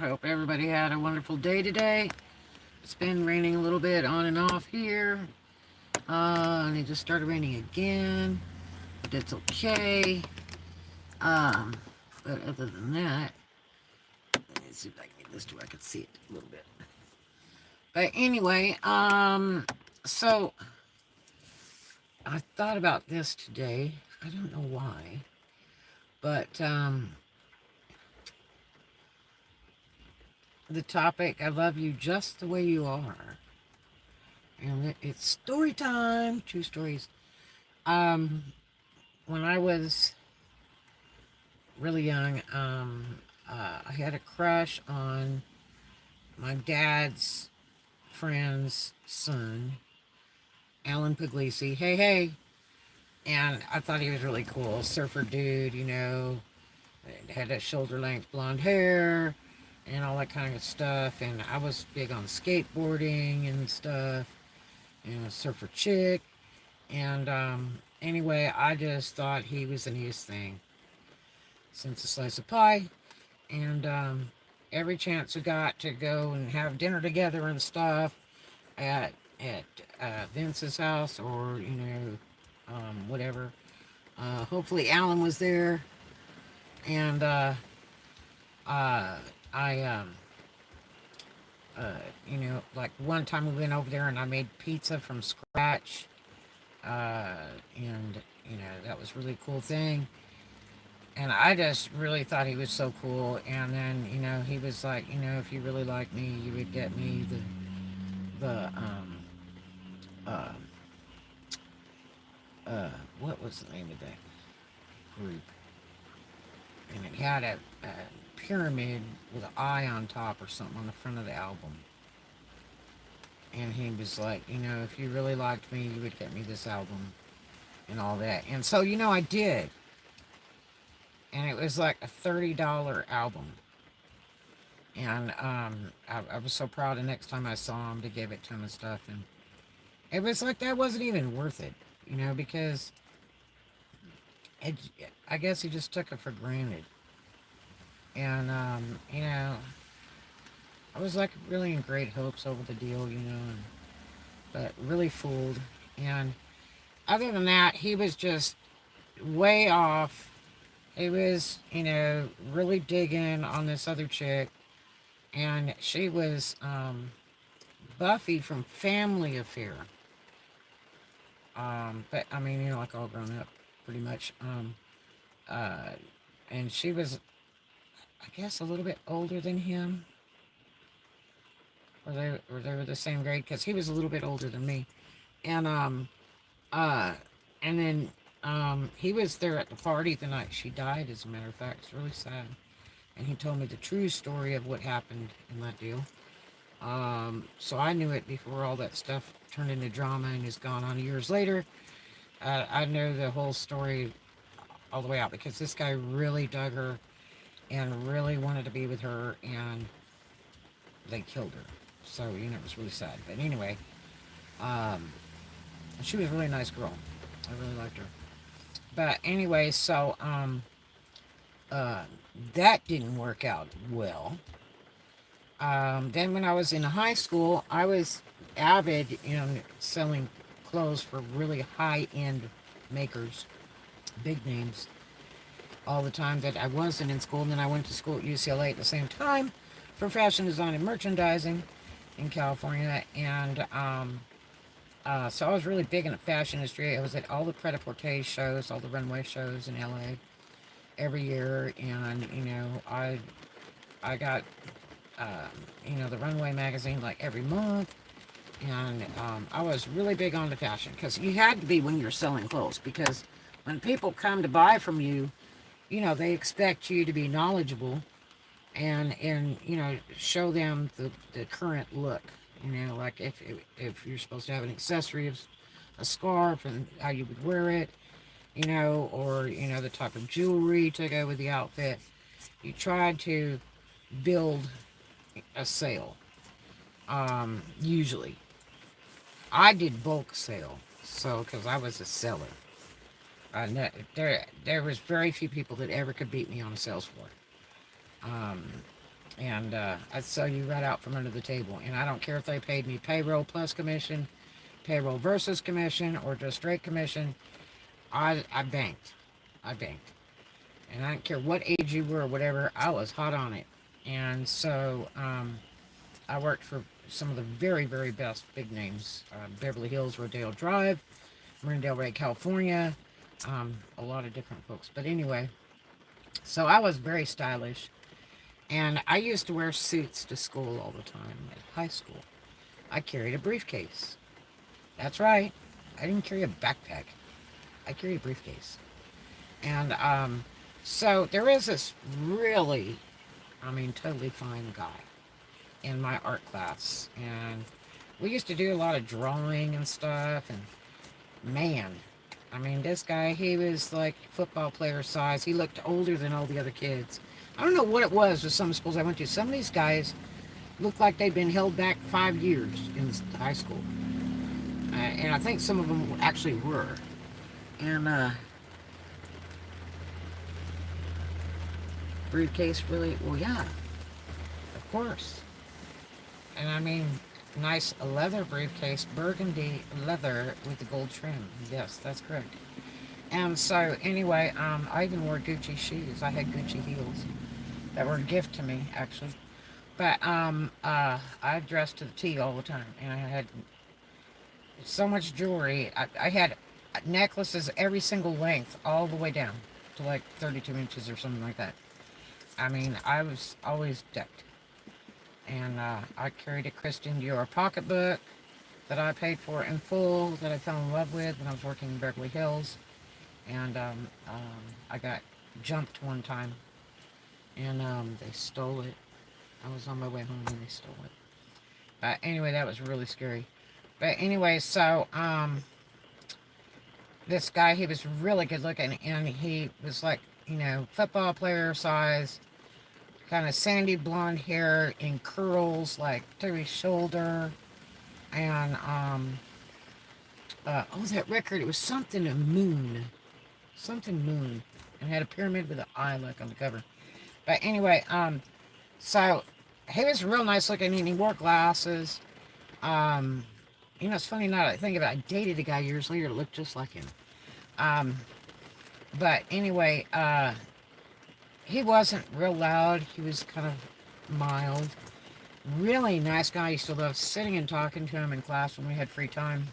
hope everybody had a wonderful day today. It's been raining a little bit on and off here. And it just started raining again. But it's okay. Um, but other than that, let me see if I can get this to where I can see it a little bit. But anyway, so I thought about this today. I don't know why. But the topic, I love you just the way you are. And it's story time. True stories. Um, when I was really young, I had a crush on my dad's friend's son, Alan Puglisi. Hey, hey. And I thought he was really cool. Surfer dude, had that shoulder length blonde hair and all that kind of stuff. And I was big on skateboarding and stuff. Surfer chick. And anyway, I just thought he was the neatest thing since a slice of pie. And every chance we got to go and have dinner together and stuff at Vince's house or whatever. Hopefully Alan was there, and I like one time we went over there and I made pizza from scratch, and that was a really cool thing. And I just really thought he was so cool. And then he was like, if you really like me, you would get me the uh what was the name of that group? And it had a pyramid with an eye on top or something on the front of the album. And he was like, if you really liked me, you would get me this album and all that. And so, I did. And it was like a $30 album. And I was so proud the next time I saw him to give it to him and stuff. And it was like that wasn't even worth it, because it, I guess he just took it for granted. And, I was like really in great hopes over the deal, but really fooled. And other than that, he was just way off. He was, really digging on this other chick. And she was Buffy from Family Affair. But I mean, like all grown up, pretty much. Uh, and she was, I guess, a little bit older than him, or they were the same grade, because he was a little bit older than me. And uh, and then he was there at the party the night she died. As a matter of fact, it's really sad. And he told me the true story of what happened in that deal. So I knew it before all that stuff turned into drama and is gone on years later. I know the whole story all the way out because this guy really dug her and really wanted to be with her, and they killed her. So, it was really sad. But anyway, um, she was a really nice girl. I really liked her. But anyway, so uh, that didn't work out well. Then when I was in high school, I was avid in selling clothes for really high-end makers, big names, all the time that I wasn't in school. And then I went to school at UCLA at the same time for fashion design and merchandising in California. And so I was really big in the fashion industry. I was at all the pret-a-porter shows, all the runway shows in LA every year. And, I got the Runway magazine like every month. And I was really big on the fashion because you had to be when you're selling clothes, because when people come to buy from you, they expect you to be knowledgeable and show them the current look. Like if you're supposed to have an accessory of a scarf and how you would wear it, or the type of jewelry to go with the outfit. You try to build a sale. Usually, I did bulk sale, so because I was a seller. There was very few people that ever could beat me on a sales floor. Um, And I'd sell you right out from under the table. And I don't care if they paid me payroll plus commission, payroll versus commission, or just straight commission. I banked. I banked. And I don't care what age you were or whatever, I was hot on it. And so I worked for some of the very, very best big names. Beverly Hills, Rodeo Drive, Marine Del Rey, California, a lot of different folks. But anyway, so I was very stylish. And I used to wear suits to school all the time at high school. I carried a briefcase. That's right. I didn't carry a backpack. I carried a briefcase. And so there is this really, I mean, totally fine guy in my art class. And we used to do a lot of drawing and stuff. And man, I mean, this guy, he was like football player size. He looked older than all the other kids. I don't know what it was with some schools I went to. Some of these guys looked like they'd been held back 5 years in high school. And I think some of them actually were. And briefcase really, well, yeah, of course. And I mean, nice leather briefcase, burgundy leather with the gold trim. Yes, that's correct. And so anyway, I even wore Gucci shoes. I had Gucci heels that were a gift to me, actually. But I dressed to the T all the time, and I had so much jewelry. I had necklaces every single length, all the way down to like 32 inches or something like that. I mean, I was always decked. And I carried a Christian Dior pocketbook that I paid for in full, that I fell in love with when I was working in Beverly Hills. And I got jumped one time, and they stole it. I was on my way home and they stole it. But anyway, that was really scary. But anyway, so this guy, he was really good looking, and he was like, you know, football player size, kind of sandy blonde hair in curls like to his shoulder. And oh, that record, it was something Moon, and had a pyramid with an eye like on the cover. But anyway, so he was real nice looking, and he wore glasses. You know, it's funny now that I think about it, I dated a guy years later that looked just like him. But anyway, he wasn't real loud. He was kind of mild. Really nice guy. I used to love sitting and talking to him in class when we had free time.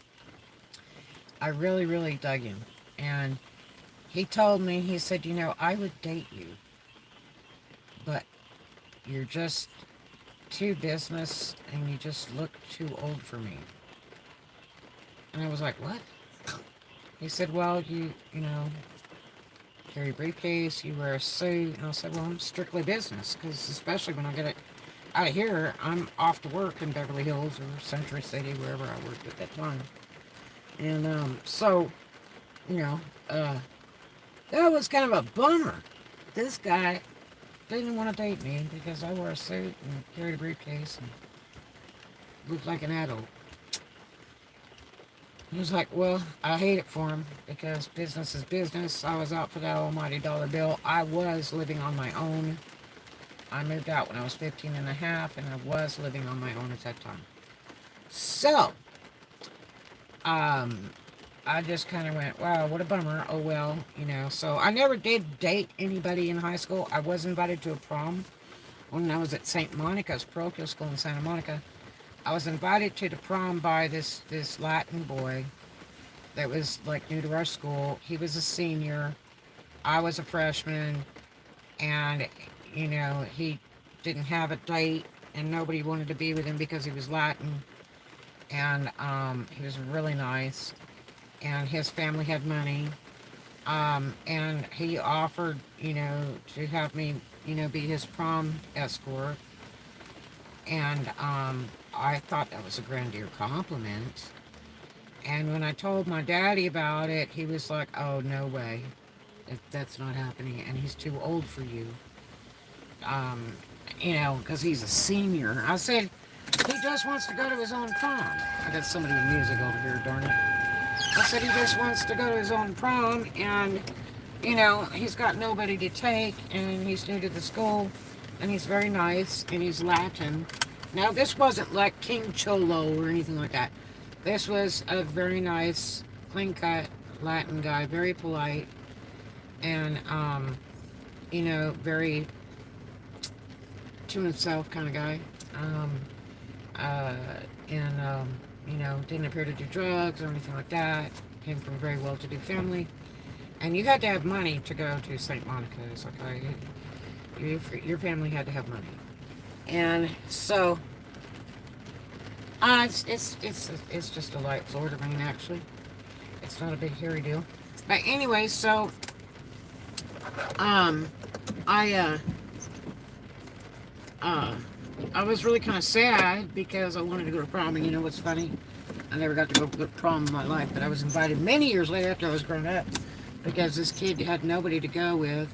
I really, really dug him. And he told me, he said, you know, I would date you, but you're just too business and you just look too old for me. And I was like, what? He said, well, you know, carry a briefcase, you wear a suit. And I said, well, I'm strictly business, because especially when I get it out of here, I'm off to work in Beverly Hills or Century City, wherever I worked at that time. And so, you know, that was kind of a bummer. This guy didn't want to date me because I wore a suit and carried a briefcase and looked like an adult. He was like, well, I hate it for him because business is business. I was out for that almighty dollar bill. I was living on my own. I moved out when I was 15 and a half, and I was living on my own at that time. So, I just kind of went, wow, what a bummer. Oh, well, you know. So, I never did date anybody in high school. I was invited to a prom when I was at St. Monica's parochial school in Santa Monica. I was invited to the prom by this Latin boy that was like new to our school. He was a senior. I was a freshman. And, you know, he didn't have a date, and nobody wanted to be with him because he was Latin. And he was really nice. And his family had money. And he offered, you know, to have me, you know, be his prom escort. And I thought that was a grandeur compliment. And when I told my daddy about it, he was like, oh, no way. That's not happening. And he's too old for you. You know, because he's a senior. I said, he just wants to go to his own prom. I got somebody with music over here, darn it. I said he just wants to go to his own prom, and, you know, he's got nobody to take, and he's new to the school. and he's very nice, and he's Latin. Now, this wasn't like King Cholo or anything like that. This was a very nice, clean-cut Latin guy, very polite, and, you know, very to himself kind of guy. Um, uh, and, you know, didn't appear to do drugs or anything like that. Came from a very well-to-do family. And you had to have money to go to St. Monica's, okay? Your family had to have money. And so, it's just a light Florida rain, actually. It's not a big hairy deal. But anyway, so, um, I, uh, I was really kind of sad because I wanted to go to prom. And you know what's funny? I never got to go to prom in my life, but I was invited many years later after I was grown up because this kid had nobody to go with.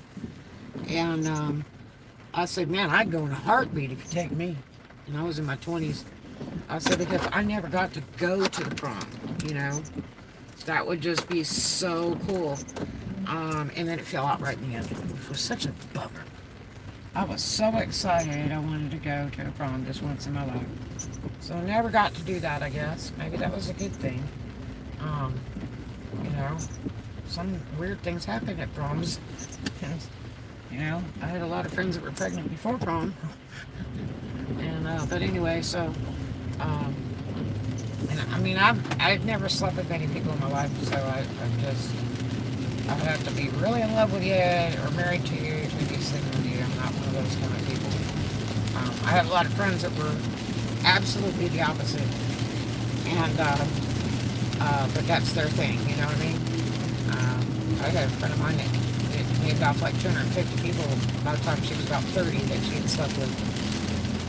And I said, man, I'd go in a heartbeat if you take me. And I was in my 20s. I said, because I never got to go to the prom, you know. That would just be so cool. And then it fell out right in the end, which was such a bummer. I was so excited I wanted to go to a prom just once in my life. So I never got to do that, I guess. Maybe that was a good thing. You know, some weird things happen at proms. You know, I had a lot of friends that were pregnant before prom. And, but anyway, so, and I mean, I've never slept with many people in my life, so I have to be really in love with you or married to you to be sleeping with you. I'm not one of those kind of people. I had a lot of friends that were absolutely the opposite. And, but that's their thing, you know what I mean? I had a friend of mine that named off like 250 people by the time she was about 30 that she had slept with.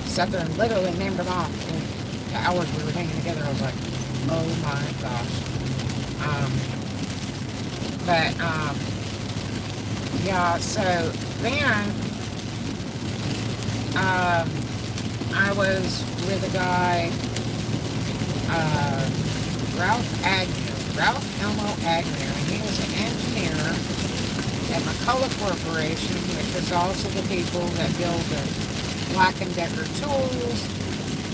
Sat there and literally named them off. And the hours we were hanging together, I was like, oh my gosh. Yeah, so then, I was with a guy, Ralph Elmo Agnew, and he was an engineer at McCullough Corporation, which is also the people that build the Black & Decker tools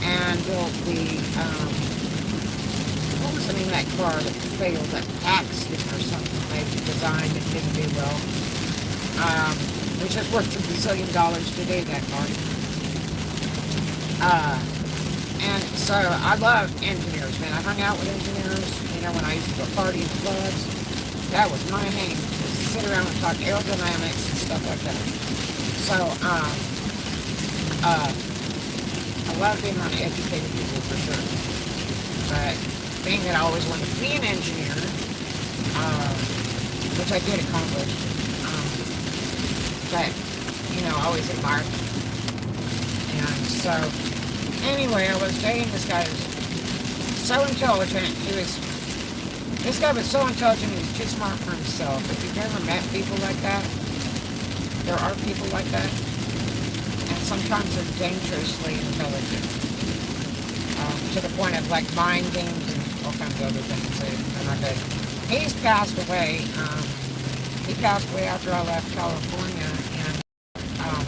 and built the, what was the name of that car that failed, that Paxton or something they designed and didn't do well, which is worth $1 bazillion today, that car. And so I love engineers, man. I hung out with engineers, you know, when I used to go party in clubs. That was my hang, to sit around and talk aerodynamics and stuff like that. So, I love being around educated people for sure. But being that I always wanted to be an engineer, which I did accomplish, but, you know, I always admired them. And so, anyway, I was dating this guy who was so intelligent. This guy was so intelligent, he was too smart for himself. If you've ever met people like that, there are people like that. And sometimes they're dangerously intelligent. To the point of like mind games and all kinds of other things. They're not good. He's passed away. He passed away after I left California. And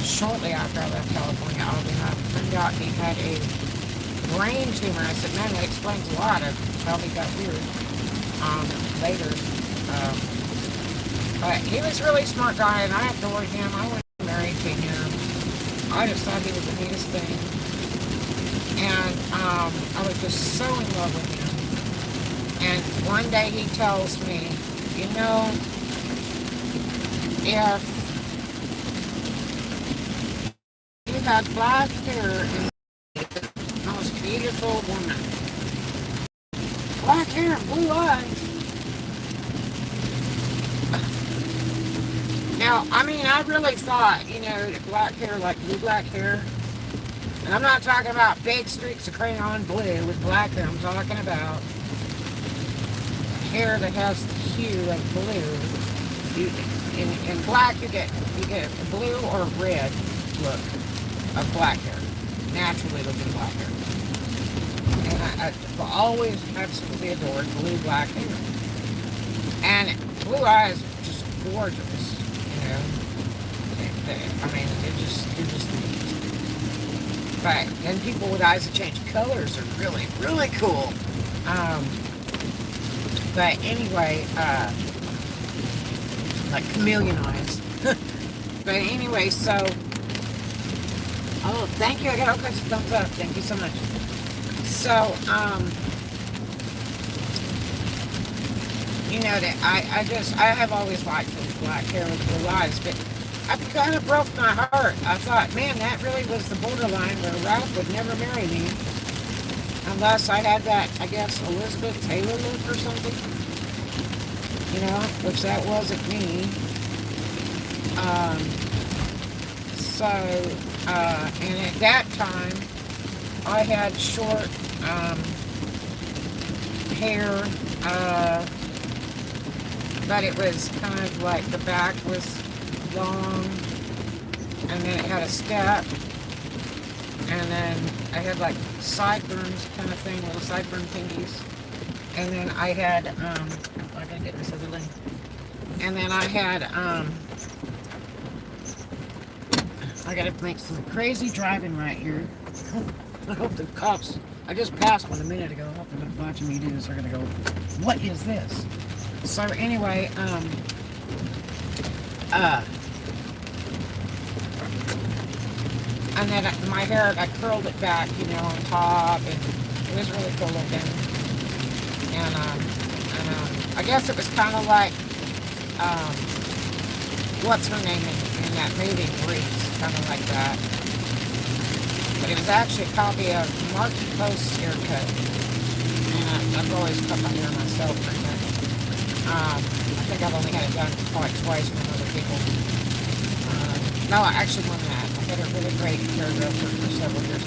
shortly after I left California, it turned out he had a brain tumor. I said, man, that explains a lot of how he got weird later. But he was a really smart guy, and I adored him. I wanted to be married to him. I just thought he was the neatest thing. And I was just so in love with him. And one day he tells me, you know, if you had black hair and the most beautiful woman, black hair and blue eyes. Now, I mean, I really thought, you know, that black hair, like blue black hair, and I'm not talking about big streaks of crayon blue with black hair. I'm talking about hair that has the hue of blue. In black, you get a blue or red look of black hair, naturally looking black hair. And I've always absolutely adored blue black hair. And blue eyes are just gorgeous, you know. I mean, they're just neat. But then people with eyes that change colors are really, really cool. Um, but anyway, like chameleon eyes. But anyway, so, oh, thank you. I got all kinds of thumbs up. Thank you so much. So, you know, that I have always liked the black hair with blue eyes, but I kind of broke my heart. I thought, man, that really was the borderline where Ralph would never marry me unless I had that, I guess, Elizabeth Taylor look or something, you know, which that wasn't me. So, and at that time, I had short hair, but it was kind of like the back was long, and then it had a step, and then I had like sideburns kind of thing, little sideburn pinkies, and then I had, I gotta get this other link, and then I had, I gotta make some crazy driving right here. I hope the cops, I just passed one a minute ago, I hope they're watching me do this, they're gonna go, what is this? So anyway, and then my hair, I curled it back, you know, on top, and it was really cool looking. And I guess it was kind of like, what's her name in that movie, Grease, kind of like that. But it was actually a copy of Marky Post's haircut. And I've always cut my hair myself, pretty much. I think I've only had it done probably twice from other people. No, I actually won that. I had a really great hairdresser for several years.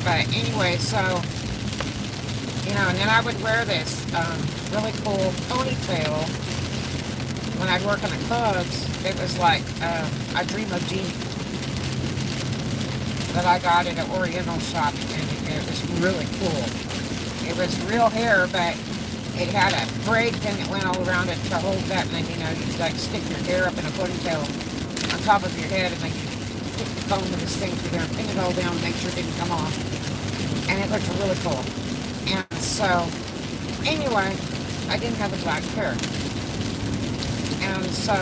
But anyway, so, you know, and then I would wear this really cool ponytail. When I'd work in the clubs, it was like a Dream of Jeannie that I got at an Oriental shop, and it was really cool. It was real hair, but it had a braid thing that went all around it to hold that, and then, you know, you'd like stick your hair up in a ponytail on top of your head, and then you stick the comb with this thing through there and pin it all down and make sure it didn't come off. And it looked really cool. And so, anyway, I didn't have the black hair. And so,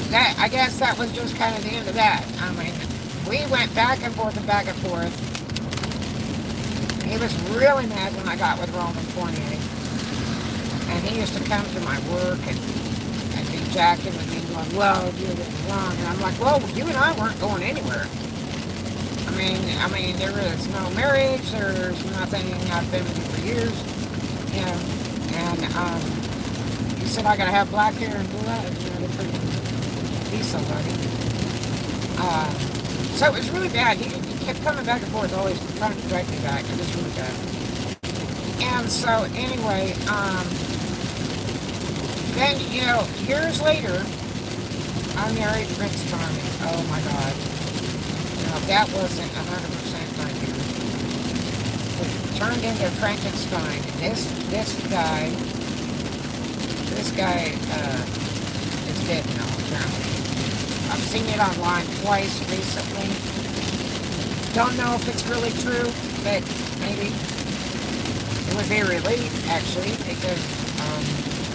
that, I guess that was just kind of the end of that. I mean, we went back and forth and back and forth. He was really mad when I got with Roman Fournier. And he used to come to my work and be jacking with me, going, well, you're doing wrong. And I'm like, well, you and I weren't going anywhere. I mean, there is no marriage, there's nothing. I've been with you for years, you know. And he said I gotta have black hair and blue eyes, you know, to freaking be somebody. So it was really bad. He kept coming back and forth, always trying to drag me back. It was really bad. And so anyway, then, you know, years later, I married Prince Charming. Oh my God. You know, that wasn't 100% my year. It turned into Frankenstein. And this guy is dead now, apparently. I've seen it online twice recently. Don't know if it's really true, but maybe. It would be a relief, actually, because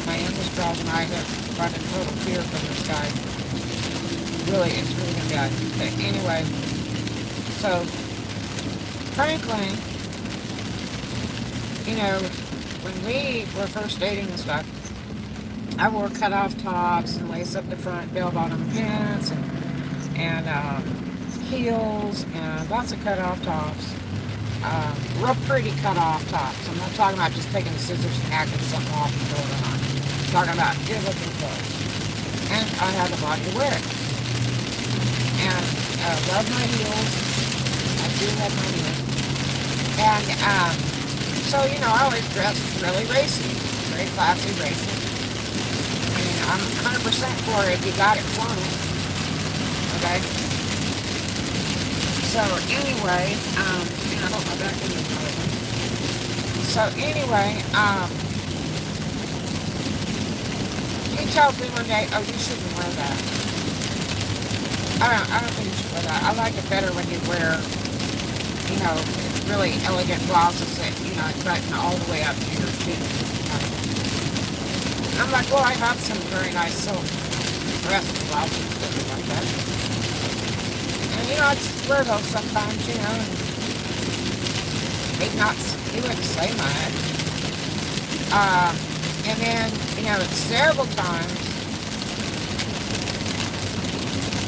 my youngest child and I have run in total fear from this guy. Really, it's really been bad. But anyway, so Franklin, you know, when we were first dating and stuff, I wore cut-off tops and lace up the front, bell-bottom pants, and heels, and lots of cut-off tops. Real pretty cut-off tops. I'm not talking about just taking the scissors and hacking something off and throwing it on. I'm talking about good-looking clothes. And I had the body to wear it. And love my heels. I do love my heels. And so, you know, I always dressed really racy. Very classy, racy. I mean, I'm 100% for it if you got it for me. Okay? So, anyway, and I hope my back isn't bothering me. So, anyway, you he tells me one day, oh, you shouldn't wear that. I don't think you should wear that. I like it better when you wear, you know, really elegant blouses that, you know, button all the way up to your chin. You know? And I'm like, well, I have some very nice silk dress blouses that look like that. And, you know, I'd wear those sometimes, you know, and he wouldn't say much. And then, you know, several times,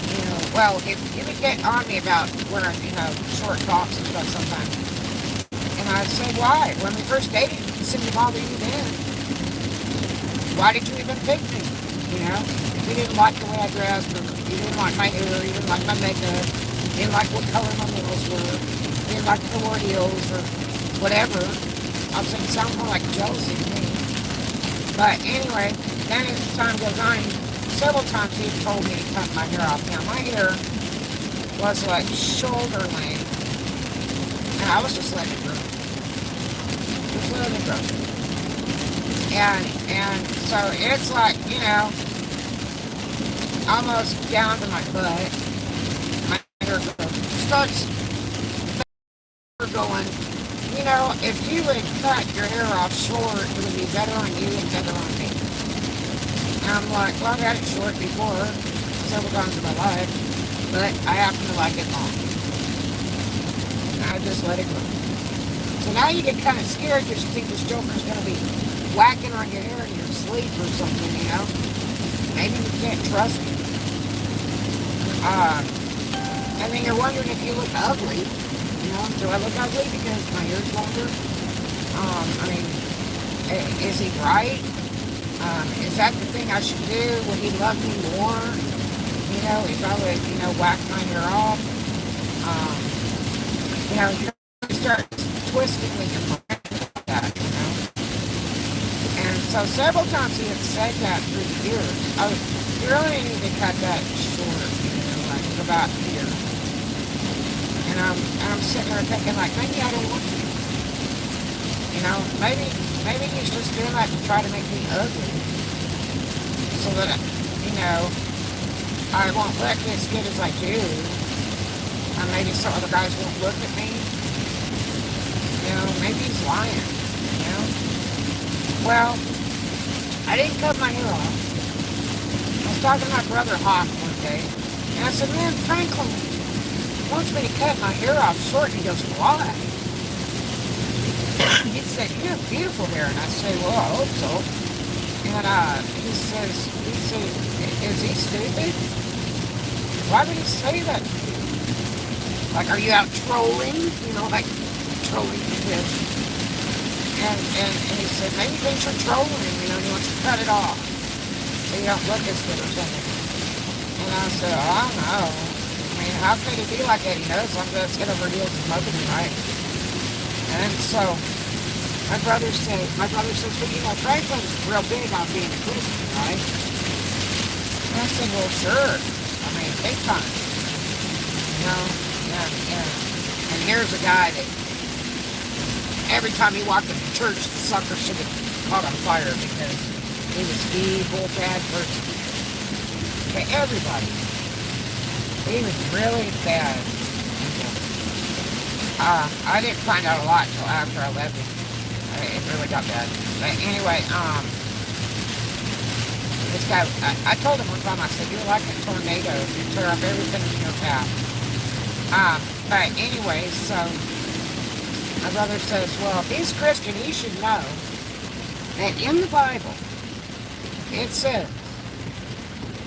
you know, well, he would get on me about wearing, you know, short tops and stuff sometimes. And I'd say, why? When we first dated, it seemed to bother you then. Why did you even pick me? You know, if you didn't like the way I dressed, or you didn't like my hair, you didn't like my makeup, you didn't like what color my nails were, you didn't like the word heels, or whatever, I was saying it sounds more like jealousy to me. But anyway, then as time goes on, several times he told me to cut my hair off. Now my hair was like shoulder length, and I was just letting it grow. Just letting it grow. And so it's like, you know, almost down to my butt. My hair starts going. You know, if you would cut your hair off short, it would be better on you and better on me. And I'm like, well, I've had it short before, several times in my life, but I happen to like it long. And I just let it go. So now you get kind of scared because you think this joker's going to be whacking on your hair in your sleep or something, you know? Maybe you can't trust him. And then you're wondering if you look ugly. You know, do I look ugly because my hair's longer? I mean, is he right? Is that the thing I should do? Would he love me more? You know, if I would, you know, whack my hair off? You know, you start twisting with your mind like that, you know? And so several times he had said that through the years. Oh, you really need to cut that short, you know, like about here. And I'm sitting there thinking, like, maybe I don't want to. You know, maybe he's just doing that to try to make me ugly. So that, you know, I won't look as good as I do. Or maybe some other guys won't look at me. You know, maybe he's lying, you know. Well, I didn't cut my hair off. I was talking to my brother Hawk one day. And I said, man, Franklin wants me to cut my hair off short. And he goes, why? He said, you have beautiful hair. And I said, well, I hope so. And he says, is he stupid? Why would he say that to you? Like, are you out trolling? You know, like trolling kids. And he said, maybe he thinks you're trolling him, you know, and he wants to cut it off. So you don't look as good or something. And I said, oh, I don't know. I mean, how could he be like that? He knows I'm going to get over heels and mugging him, right? And so my brother says, well, you know, Franklin's real big on being a Christian, right? And I said, well, sure. I mean, big time. You know, and here's a guy that every time he walked into church, the sucker should have caught on fire because he was evil, bad person. Okay, everybody. He was really bad. I didn't find out a lot until after I left him. It really got bad. But anyway, this guy, I told him one time, I said, you're like a tornado. You tear up everything in your path. But anyway, so my brother says, well, if he's Christian, he should know that in the Bible, it says,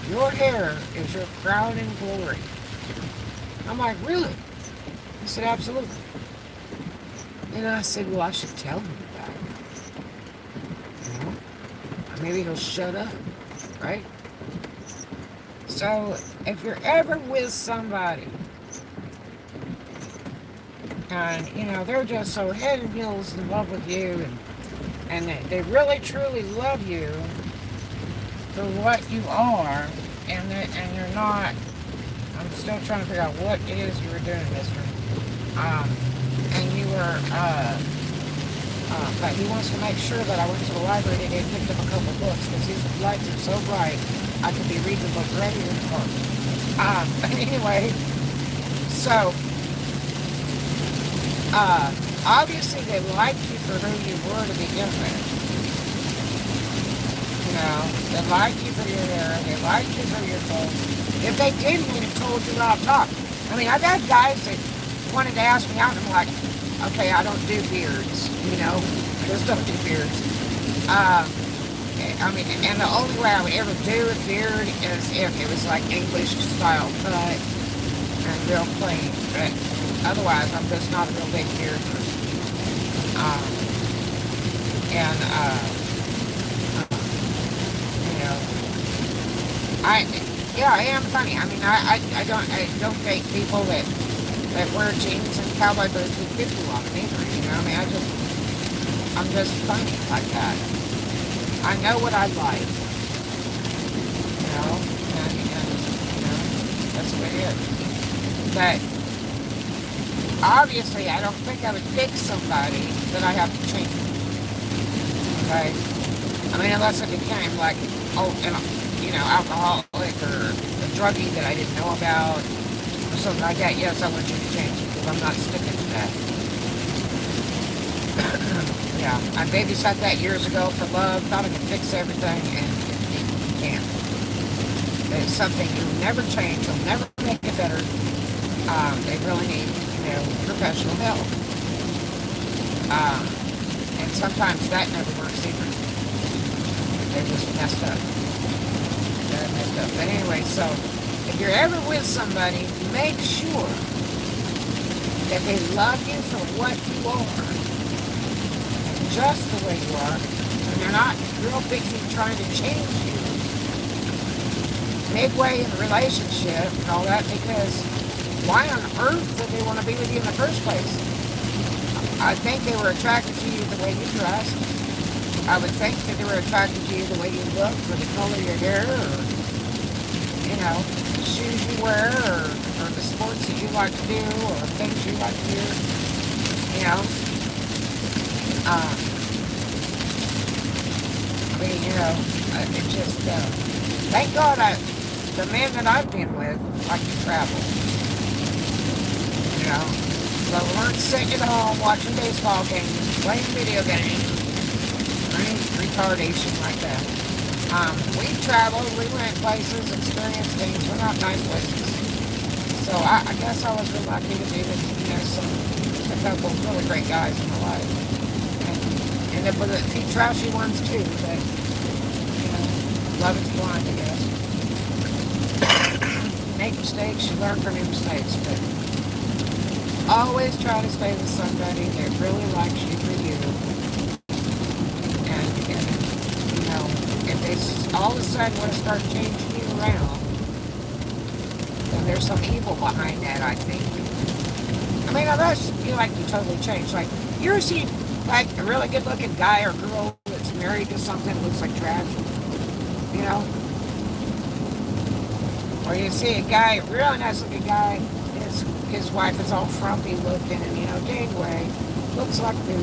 your hair is your crown and glory. I'm like, really? He said, absolutely. And I said, well, I should tell him that. You know? Maybe he'll shut up, right? So, if you're ever with somebody, and, you know, they're just so head and heels in love with you, and they really, truly love you for what you are, and you're not, I'm still trying to figure out what it is you were doing, mister. And you were, But he wants to make sure that I went to the library today and picked up a couple books because his lights are so bright I could be reading the book ready in the car. But anyway, so obviously they liked you for who you were to begin with. You know, they liked you for your hair, they liked you for your clothes. If they didn't, they'd have told you off top. I mean, I've had guys that wanted to ask me out, and I'm like, okay, I don't do beards, you know, just don't do beards. I mean, and the only way I would ever do a beard is if it was like English style cut and real clean. But otherwise, I'm just not a real big beard person. And you know, I am funny. I mean, I don't date people that wear jeans and cowboy boots with 50 on them either. You know, I mean, I'm just funny like that. I know what I like. You know, and you know, that's what it is. But obviously, I don't think I would pick somebody that I have to change. Okay, I mean, unless it became like, you know, alcoholic or a druggie that I didn't know about, or something like that. Yes, I want you to change because I'm not sticking to that. Yeah, I babysat that years ago for love, thought I could fix everything, and you can't. It's something you'll never change, you'll never make it better. They really need, you know, professional help. And sometimes that never works either. They're just messed up. They're messed up. But anyway, so if you're ever with somebody, make sure that they love you for what you are, just the way you are, and they're not real busy trying to change you midway in the relationship and all that, because why on earth would they want to be with you in the first place? I think they were attracted to you the way you dressed. I would think that they were attracted to you the way you look, or the color of your hair, or, you know, the shoes you wear, or the sports that you like to do, or things you like to do, you know. I mean, you know, it just, thank God the men that I've been with like to travel, you know. So we weren't sitting at home watching baseball games, playing video games, or any retardation like that. We traveled, we went places, experienced things. We're not nice places. So I guess I was really lucky to be with, you know, a couple of really great guys in my life. And there were a few trashy ones too, but, you know, love is blind, I guess. Make mistakes, you learn from your mistakes, but always try to stay with somebody that really likes you for you. And you know, if they all of a sudden want to start changing you around, then there's some evil behind that, I think. I mean, unless you like to totally change. Like, you ever see like a really good looking guy or girl that's married to something that looks like trash? You know? Or you see a guy, a really nice looking guy, his wife is all frumpy looking and, you know, Janeway looks like the,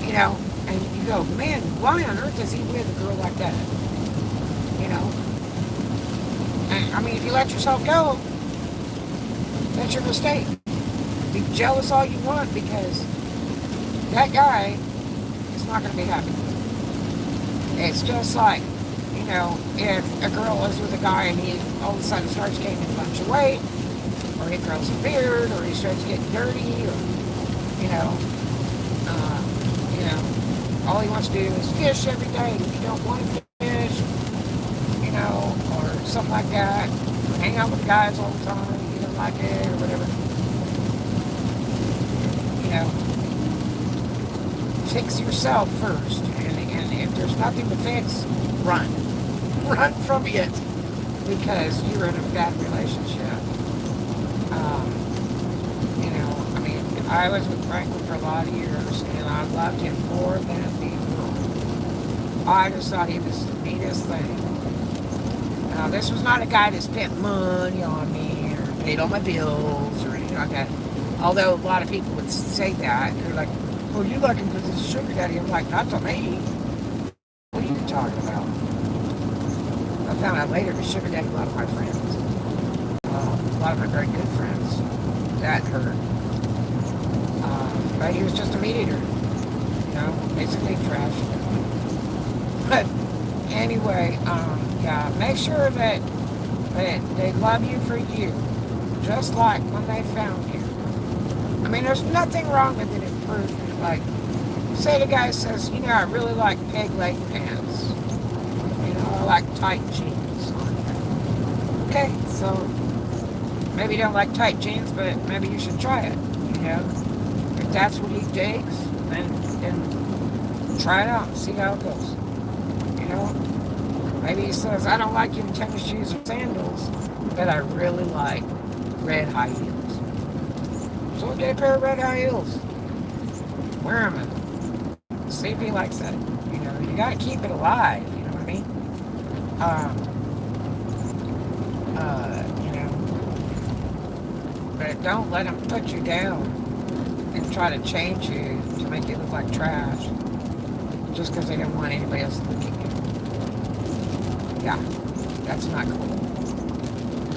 you know, and you go, man, why on earth is he with a girl like that? You know? And, I mean, if you let yourself go, that's your mistake. Be jealous all you want, because that guy is not going to be happy. It's just like, you know, if a girl is with a guy and he all of a sudden starts gaining a bunch of weight, or he grows a beard, or he starts getting dirty, or, you know, all he wants to do is fish every day, and you don't want to fish, you know, or something like that, or hang out with guys all the time, you don't like it, or whatever, you know, fix yourself first, and if there's nothing to fix, run from it, because you're in a bad relationship. You know, I mean, I was with Franklin for a lot of years, and I loved him more than the world. I just thought he was the neatest thing. Now, this was not a guy that spent money on me, or paid all my bills, or anything like that. Although a lot of people would say that, they're like, well, you looking for this sugar daddy? I'm like, not to me. What are you talking about? I found out later the sugar daddy, a lot of my friends, a lot of my very good friends, that hurt. But he was just a meat eater, basically trash. But anyway, yeah, make sure that they love you for you, just like when they found you. I mean, there's nothing wrong with an improvement. Like, say the guy says, I really like peg leg pants. I like tight jeans. Okay, so maybe you don't like tight jeans, but maybe you should try it. If that's what he digs, then try it out and see how it goes. Maybe he says, I don't like your tennis shoes or sandals, but I really like red high heels. So get a pair of red high heels. Wear them and see if he likes that. You gotta keep it alive, you know what I mean? But don't let them put you down and try to change you to make you look like trash just because they don't want anybody else to look at you. Yeah, that's not cool.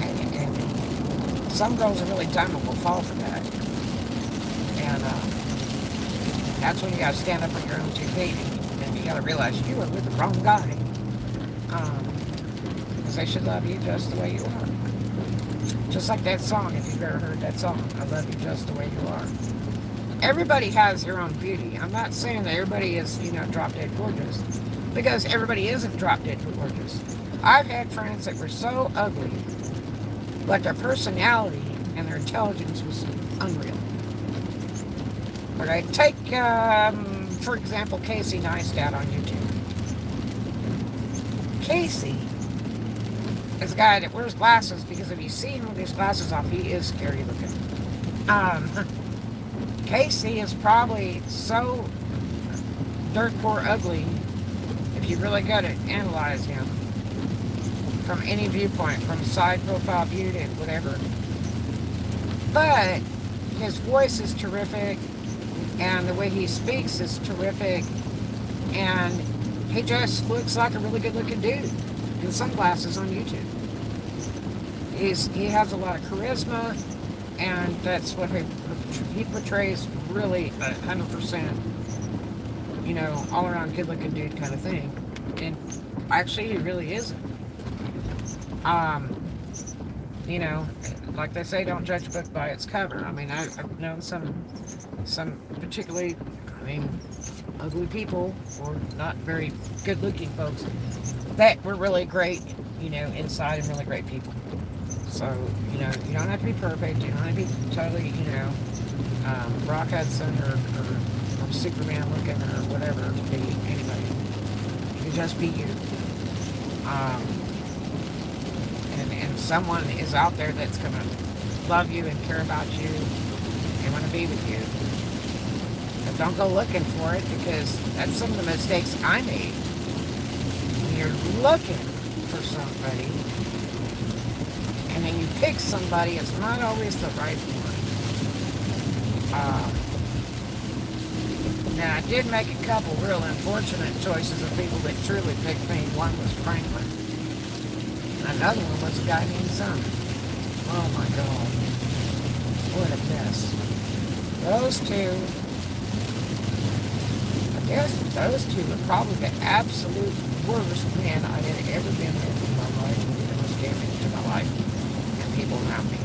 And some girls are really dumb and will fall for that. And that's when you gotta stand up on your own 2 feet and you gotta realize you are with the wrong guy. Because they should love you just the way you are. Just like that song, if you've ever heard that song, I love you just the way you are. Everybody has their own beauty. I'm not saying that everybody is, drop dead gorgeous, because everybody isn't drop dead gorgeous. I've had friends that were so ugly, but their personality and their intelligence was unreal. Okay, take, for example, Casey Neistat on YouTube. Casey is a guy that wears glasses, because if you see him with his glasses off, he is scary looking. Casey is probably so dirt poor ugly, if you really got to analyze him from any viewpoint, from side profile view to whatever. But his voice is terrific, and the way he speaks is terrific, and he just looks like a really good looking dude in sunglasses on YouTube. He has a lot of charisma, and that's what he portrays, really 100%, all around good looking dude kind of thing. And actually he really isn't. Like they say, don't judge a book by its cover. I mean, I've known some particularly, ugly people, or not very good looking folks, that were really great, inside, and really great people. So, you don't have to be perfect. You don't have to be totally, Rock Hudson or Superman looking or whatever to be anybody. You can just be you. And someone is out there that's going to love you and care about you and want to be with you. But don't go looking for it, because that's some of the mistakes I made. When you're looking for somebody, and then you pick somebody, it's not always the right one. Now, I did make a couple real unfortunate choices of people that truly picked me. One was Franklin. Another one was a guy named Son. Oh my God. What a mess. Those two, I guess those two were probably the absolute worst men I had ever been with in my life, and the most damage to my life and people around me.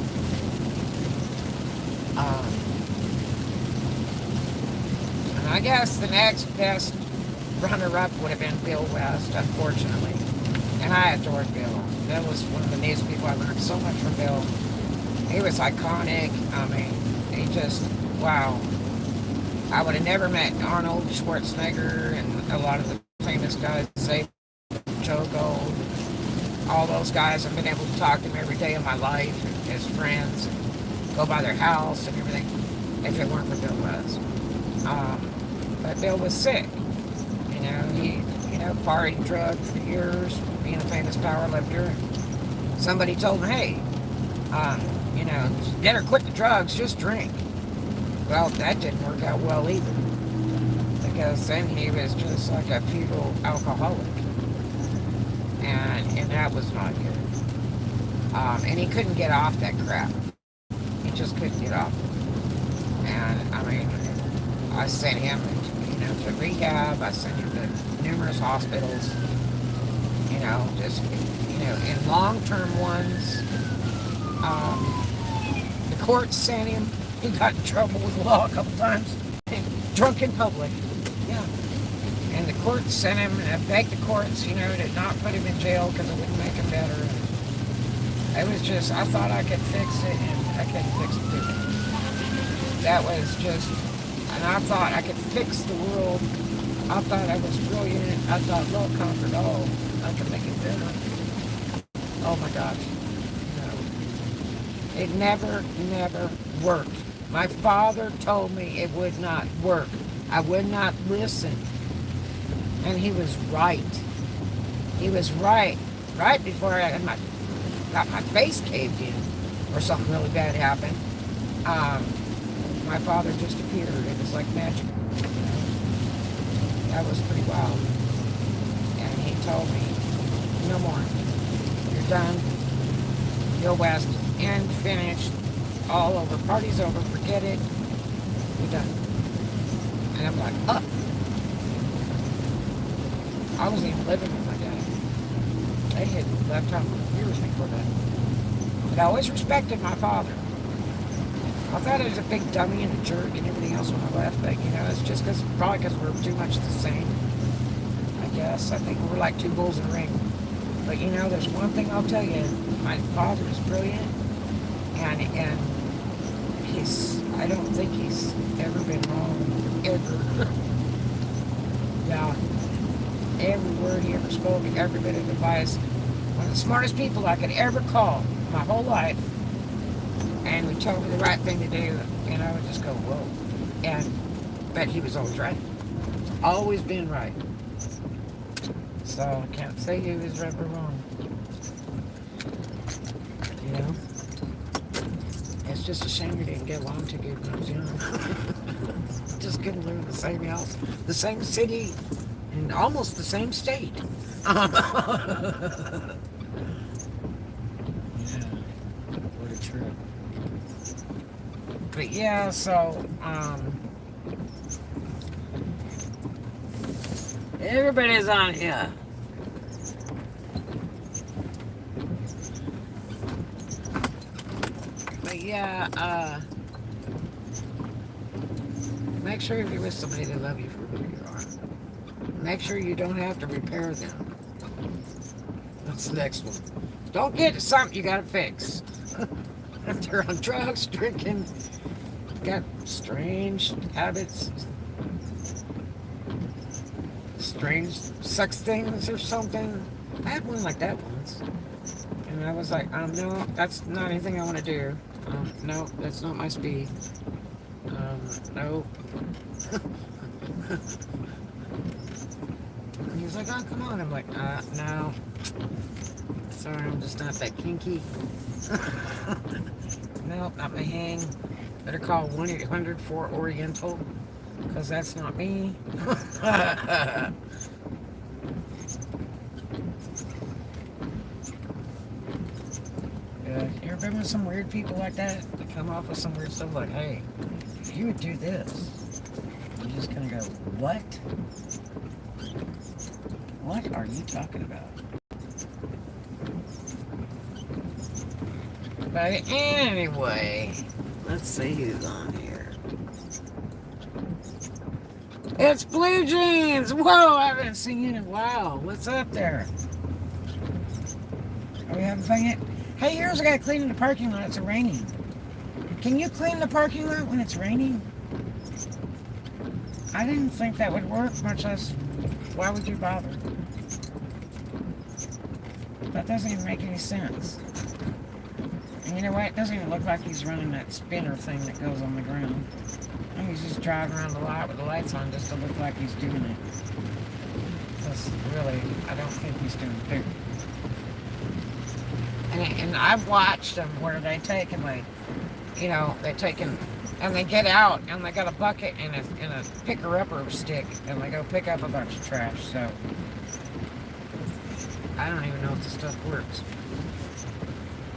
And I guess the next best runner-up would have been Bill West, unfortunately. And I adored Bill. Bill was one of the neatest people. I learned so much from Bill. He was iconic. I mean, he just, wow. I would have never met Arnold Schwarzenegger and a lot of the famous guys, say Joe Gold. All those guys, I've been able to talk to them every day of my life as friends, go by their house and everything, if it weren't for Bill West. But Bill was sick. He partied, drugged for years, being a famous power lifter. Somebody told him, hey, better quit the drugs, just drink. Well, that didn't work out well either. because then he was just like a feudal alcoholic, and that was not good. And he couldn't get off that crap. He just couldn't get off. And I mean, I sent him, to rehab. I sent him to numerous hospitals. Just in long-term ones. The court sent him. He got in trouble with the law a couple times. Drunk in public. Yeah. And the court sent him, and I begged the courts, to not put him in jail because it wouldn't make him better. It was just, I thought I could fix it, and I couldn't fix it. That was just, and I thought I could fix the world. I thought I was brilliant. I thought love conquered all. I could make it better. Oh my gosh. No. It never worked. My father told me it would not work. I would not listen. And he was right. He was right. Right before I got my face caved in or something really bad happened. My father just appeared. It was like magic. That was pretty wild. And he told me, no more. You're done. You're west. End. Finished. All over. Party's over. Forget it. You're done. And I'm like, oh. I wasn't even living with my dad. They had left home years before that. But I always respected my father. I thought he was a big dummy and a jerk and everything else when I left, but it's just probably because we're too much the same. I guess. I think we're like two bulls in a ring. But there's one thing I'll tell you. My father is brilliant, and I don't think he's ever been wrong, ever. Yeah. Every word he ever spoke, every bit of advice. One of the smartest people I could ever call my whole life. And he told me the right thing to do, and I would just go, whoa. But he was always right. Always been right. So I can't say he was ever wrong. It's just a shame we didn't get along too good when I was young. Just couldn't live in the same house, the same city, and almost the same state. Yeah. What a trip. But yeah, so, everybody's on here. But yeah, make sure if you're with somebody, they love you for who you are. Make sure you don't have to repair them. That's the next one. Don't get something you gotta fix. If they're on drugs, drinking, got strange habits, strange sex things or something. I had one like that once. And I was like, no, that's not anything I want to do. No, that's not my speed. No. And he was like, oh, come on. I'm like, no. Sorry, I'm just not that kinky. Nope, not my hang. Better call 1-800-4-ORIENTAL, because that's not me. You ever been with some weird people like that? They come off with some weird stuff like, hey, if you would do this, you just kind of go, what? What are you talking about? But anyway, let's see who's on here. It's Blue Jeans! Whoa, I haven't seen you in a while. What's up there? Are we having fun yet? Hey, here's a guy cleaning the parking lot. It's raining. Can you clean the parking lot when it's raining? I didn't think that would work, much less, why would you bother? That doesn't even make any sense. And you know what? It doesn't even look like he's running that spinner thing that goes on the ground. I think he's just driving around the lot with the lights on just to look like he's doing it. Because really, I don't think he's doing it. And I've watched them where they take and they take and And they get out and they got a bucket and a picker-upper stick and they go pick up a bunch of trash. So I don't even know if the stuff works.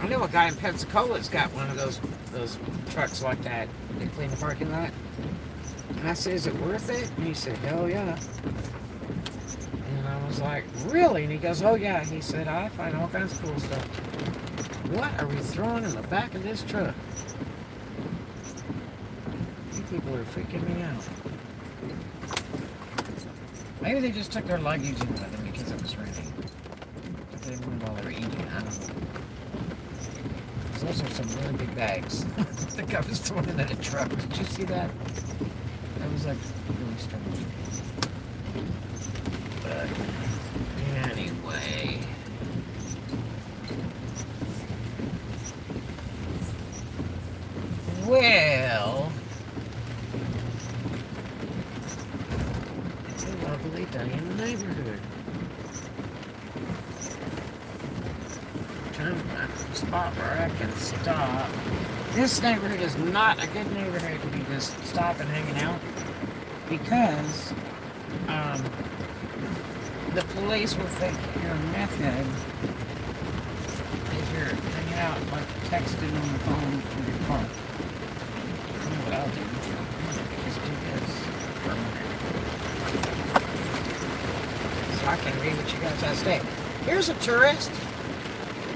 I know a guy in Pensacola's got one of those trucks like that. They clean the parking lot. And I said, is it worth it? And he said, hell yeah. And I was like, really? And he goes, oh yeah. He said, I find all kinds of cool stuff. What are we throwing in the back of this truck? You people are freaking me out. Maybe they just took their luggage in with them because it was raining. But they didn't while they were eating. I don't know. Those are some really big bags. The guy was throwing it in a truck. Did you see that? That was like really strange. But anyway. Well, it's a lovely day in the neighborhood. Trying to find a spot where I can stop. This neighborhood is not a good neighborhood to be just stopping hanging out because the police will think you're a meth head if you're hanging out like texting on the phone with your car. You know what I'll do? Just do this for a minute. So I can read what you guys have to say. Here's a tourist.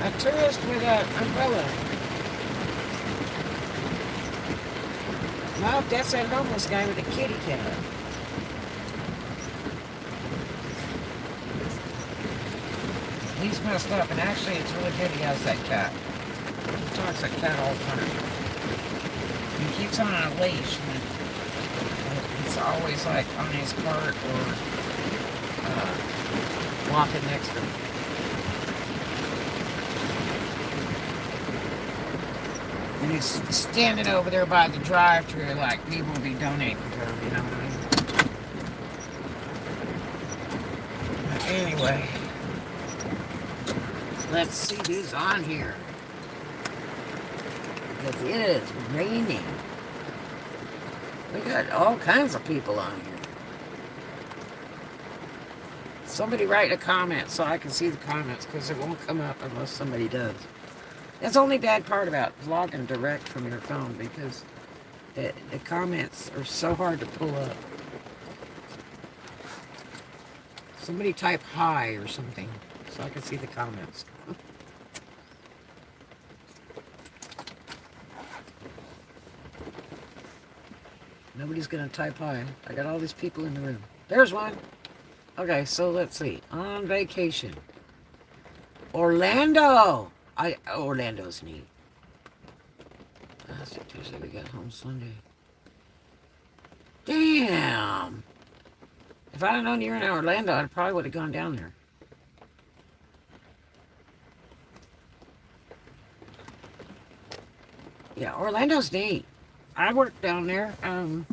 A tourist with an umbrella. No, that's that homeless guy with a kitty cat. He's messed up, and actually it's really good he has that cat. He talks that cat all the time. He keeps on a leash, and it's always like on his cart or walking next to him. And he's standing over there by the drive-thru like people will be donating to him, you know what I mean? But anyway, let's see who's on here. Because it is raining. We got all kinds of people on here. Somebody write a comment so I can see the comments because it won't come up unless somebody does. That's the only bad part about vlogging direct from your phone because the comments are so hard to pull up. Somebody type hi or something so I can see the comments. Nobody's going to type hi. I got all these people in the room. There's one. Okay, so let's see. On vacation. Orlando. Orlando's neat. Last Tuesday we got home Sunday. Damn. If I'd have known you were in Orlando, I probably would have gone down there. Yeah, Orlando's neat. I worked down there, and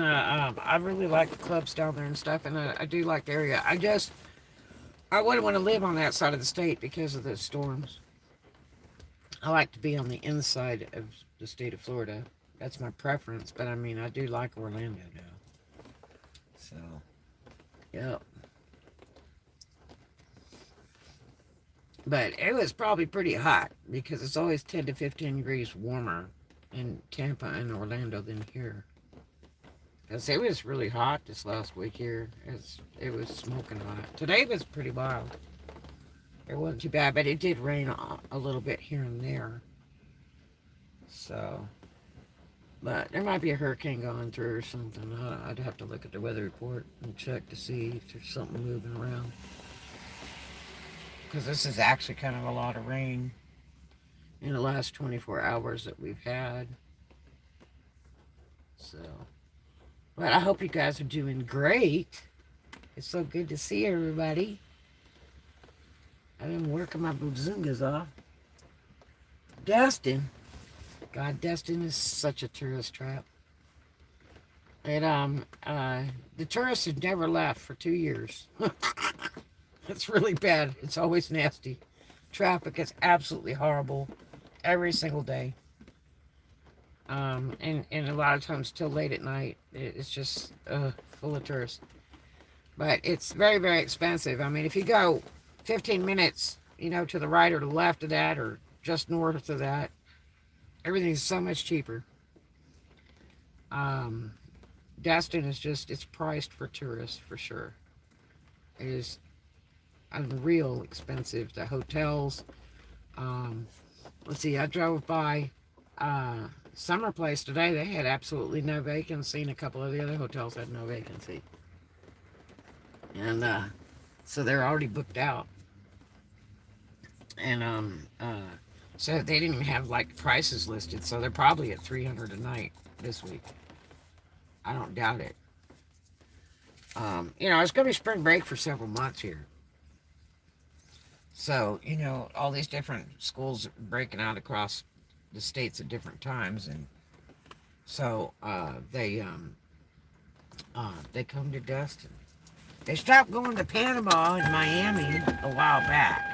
I really like the clubs down there and stuff, and I do like the area. I wouldn't want to live on that side of the state because of the storms. I like to be on the inside of the state of Florida. That's my preference, but I mean, I do like Orlando now. So, yep. But it was probably pretty hot because it's always 10 to 15 degrees warmer in Tampa and Orlando than here. Because it was really hot this last week here. It was smoking hot. Today was pretty wild. It wasn't too bad, but it did rain a little bit here and there. So, but there might be a hurricane going through or something. I'd have to look at the weather report and check to see if there's something moving around. Because this is actually kind of a lot of rain in the last 24 hours that we've had. So, but I hope you guys are doing great. It's so good to see everybody. I've been working my bazungas off. Destin. God, Destin is such a tourist trap. And the tourists have never left for 2 years. It's really bad. It's always nasty. Traffic is absolutely horrible every single day. And a lot of times till late at night. It's just full of tourists. But it's very, very expensive. I mean, if you go 15 minutes, to the right or the left of that, or just north of that, everything's so much cheaper. Um, Destin is just, it's priced for tourists for sure. It is unreal expensive. The hotels, um, let's see, I drove by Summer Place today. They had absolutely no vacancy, and a couple of the other hotels had no vacancy. And so they're already booked out. And so they didn't even have like prices listed, so they're probably at 300 a night this week. I don't doubt it. It's going to be spring break for several months here. So, all these different schools breaking out across the states at different times. And so they come to Destin. They stopped going to Panama and Miami a while back.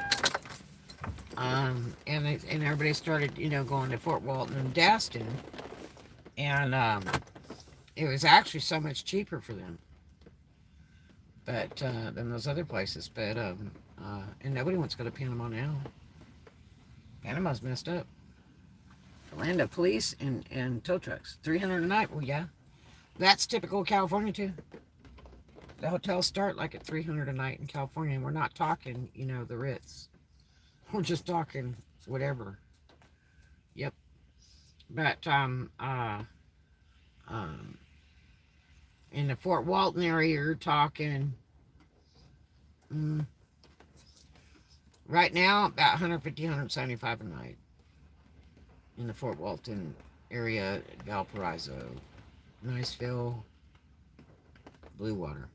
And everybody started, going to Fort Walton and Destin. And it was actually so much cheaper for them. But than those other places. But and nobody wants to go to Panama now. Panama's messed up. Land of police and tow trucks. 300 a night. Well, yeah. That's typical of California, too. The hotels start like at 300 a night in California. And we're not talking, the Ritz. We're just talking whatever. Yep. But, in the Fort Walton area, you're talking, right now, about 150, 175 a night. In the Fort Walton area, Valparaiso, Niceville, Blue Water.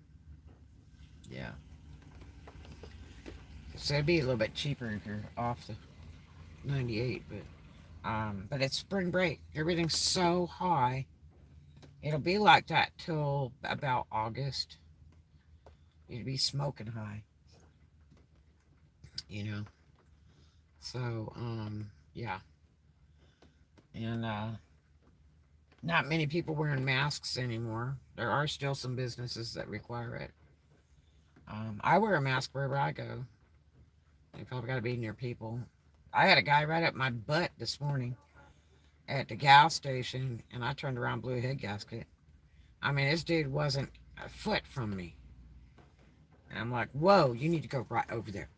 Yeah. So it'd be a little bit cheaper if you're off the 98, but it's spring break. Everything's so high. It'll be like that till about August. It'll be smoking high. So, yeah. And, not many people wearing masks anymore. There are still some businesses that require it. I wear a mask wherever I go. You probably got to be near people. I had a guy right up my butt this morning at the gas station, and I turned around, blew a head gasket. I mean, this dude wasn't a foot from me. And I'm like, whoa, you need to go right over there.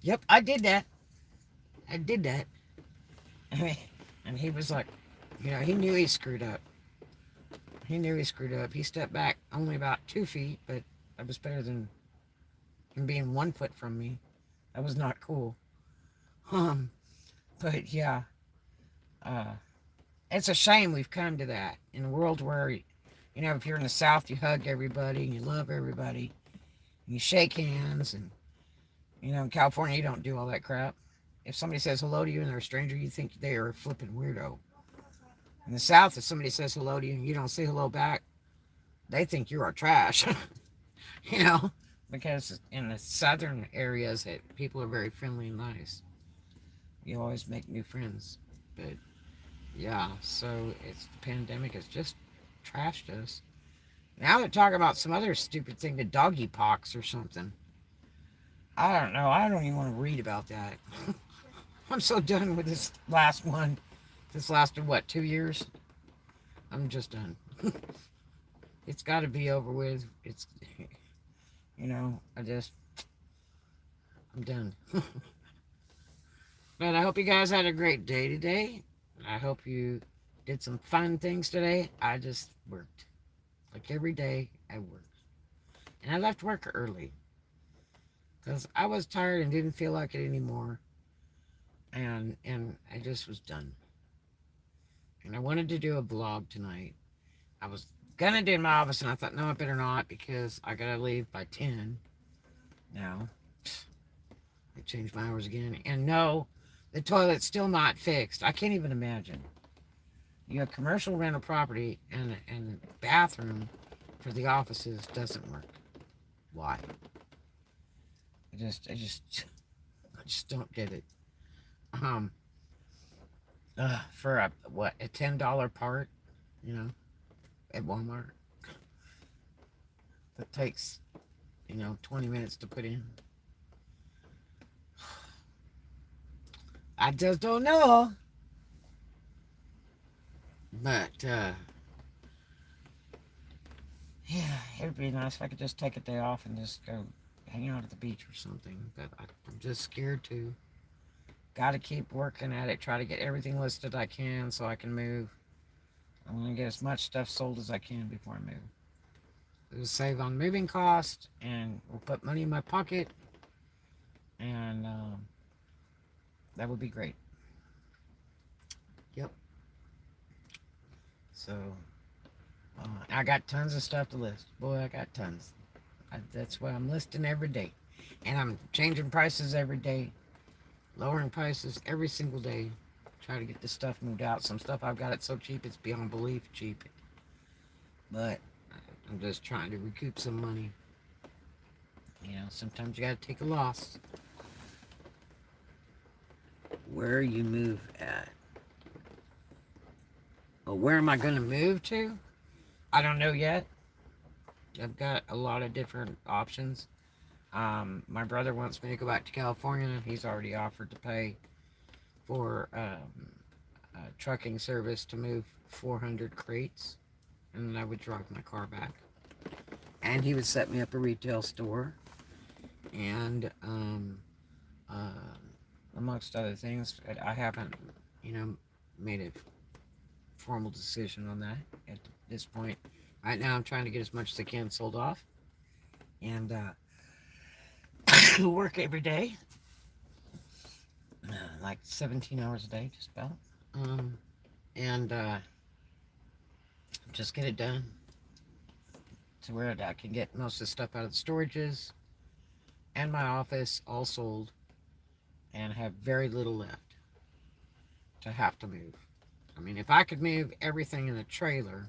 Yep, I did that. I did that. And he was like, he knew he screwed up. He stepped back only about 2 feet, but that was better than him being 1 foot from me. That was not cool. But yeah, it's a shame we've come to that in a world where, if you're in the South, you hug everybody and you love everybody and you shake hands, and in California you don't do all that crap. If somebody says hello to you and they're a stranger, you think they are a flipping weirdo. In the South, if somebody says hello to you and you don't say hello back, they think you're trash. Because in the southern areas, people are very friendly and nice. You always make new friends. But yeah, so the pandemic has just trashed us. Now they're talking about some other stupid thing, the doggy pox or something. I don't know. I don't even want to read about that. I'm so done with this last one. This lasted, 2 years? I'm just done. It's got to be over with. It's, I'm done. But I hope you guys had a great day today. I hope you did some fun things today. I just worked. Like every day, I worked. And I left work early. Because I was tired and didn't feel like it anymore. And I just was done. And I wanted to do a vlog tonight. I was going to do it in my office, and I thought, no, I better not, because I got to leave by 10 now. I changed my hours again. And no, the toilet's still not fixed. I can't even imagine. You have commercial rental property, and the bathroom for the offices doesn't work. Why? I just don't get it. For a what, a $10 part, you know, at Walmart that takes, 20 minutes to put in. I just don't know. But yeah, it would be nice if I could just take a day off and just go hang out at the beach or something. But I'm just scared to. Got to keep working at it. Try to get everything listed I can so I can move. I'm gonna get as much stuff sold as I can before I move. It'll save on moving costs, and will put money in my pocket, and that would be great. Yep. So I got tons of stuff to list. Boy, I got tons. That's why I'm listing every day, and I'm changing prices every day, lowering prices every single day. Try to get this stuff moved out. Some stuff I've got it so cheap it's beyond belief cheap, but I'm just trying to recoup some money. Sometimes you gotta take a loss. Where you move at? Well, where am I gonna move to? I don't know yet. I've got a lot of different options. My brother wants me to go back to California. He's already offered to pay for a trucking service to move 400 crates, and then I would drive my car back. And he would set me up a retail store, and amongst other things, I haven't, made a formal decision on that at this point. Right now, I'm trying to get as much as I can sold off, and work every day, like 17 hours a day, just about, and just get it done to where I can get most of the stuff out of the storages and my office all sold, and have very little left to have to move. I mean, if I could move everything in a trailer,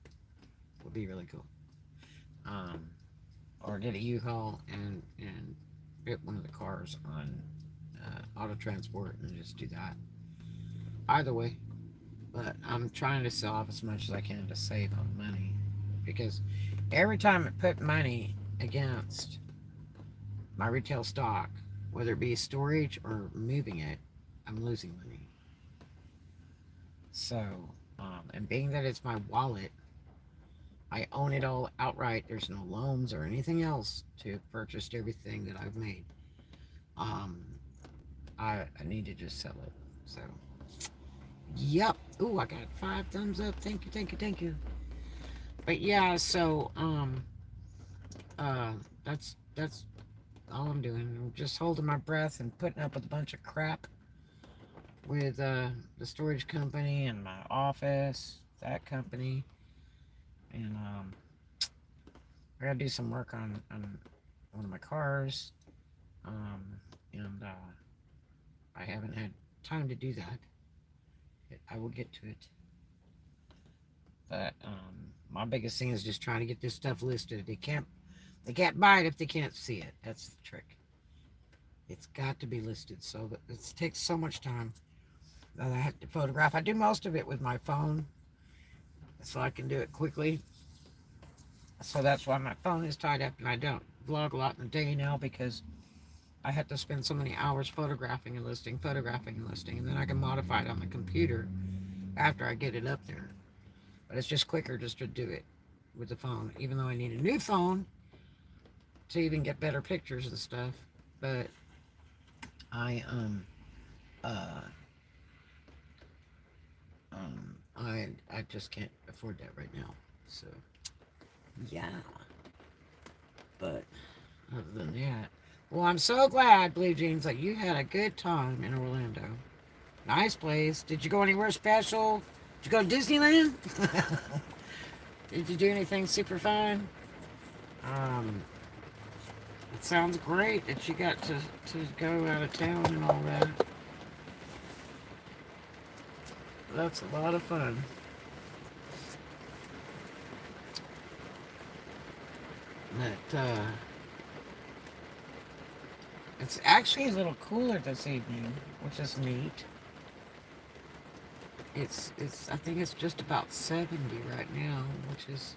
it would be really cool. Or get a U-Haul and get one of the cars on auto transport and just do that. Either way, but I'm trying to sell off as much as I can to save on money, because every time I put money against my retail stock, whether it be storage or moving it, I'm losing money. So, and being that it's my wallet, I own it all outright. There's no loans or anything else to purchase everything that I've made. I need to just sell it. So, yep. Ooh, I got 5 thumbs up. Thank you, thank you, thank you. But yeah, so that's all I'm doing. I'm just holding my breath and putting up with a bunch of crap with the storage company and my office, that company, and I gotta do some work on one of my cars, and I haven't had time to do that. I will get to it, but my biggest thing is just trying to get this stuff listed. They can't buy it if they can't see it. That's the trick. It's got to be listed, so it takes so much time that I have to photograph. I do most of it with my phone, so I can do it quickly. So that's why my phone is tied up, and I don't vlog a lot in the day now, because I have to spend so many hours photographing and listing, and then I can modify it on the computer after I get it up there. But it's just quicker just to do it with the phone, even though I need a new phone to even get better pictures and stuff. But I I just can't afford that right now. So yeah. But other than that, well, I'm so glad, Blue Jeans, that you had a good time in Orlando. Nice place. Did you go anywhere special? Did you go to Disneyland? Did you do anything super fun? It sounds great that you got to go out of town and all that. That's a lot of fun. But it's actually a little cooler this evening, which is neat. I think it's just about 70 right now, which is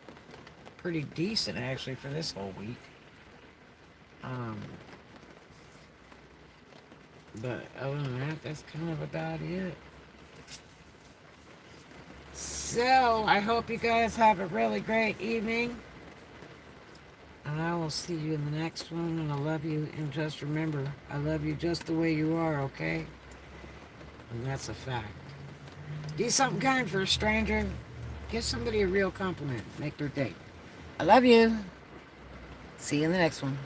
pretty decent actually for this whole week. Um, but other than that, that's kind of about it. So I hope you guys have a really great evening. And I will see you in the next one. And I love you. And just remember, I love you just the way you are, okay? And that's a fact. Do something kind for a stranger. Give somebody a real compliment. Make their day. I love you. See you in the next one.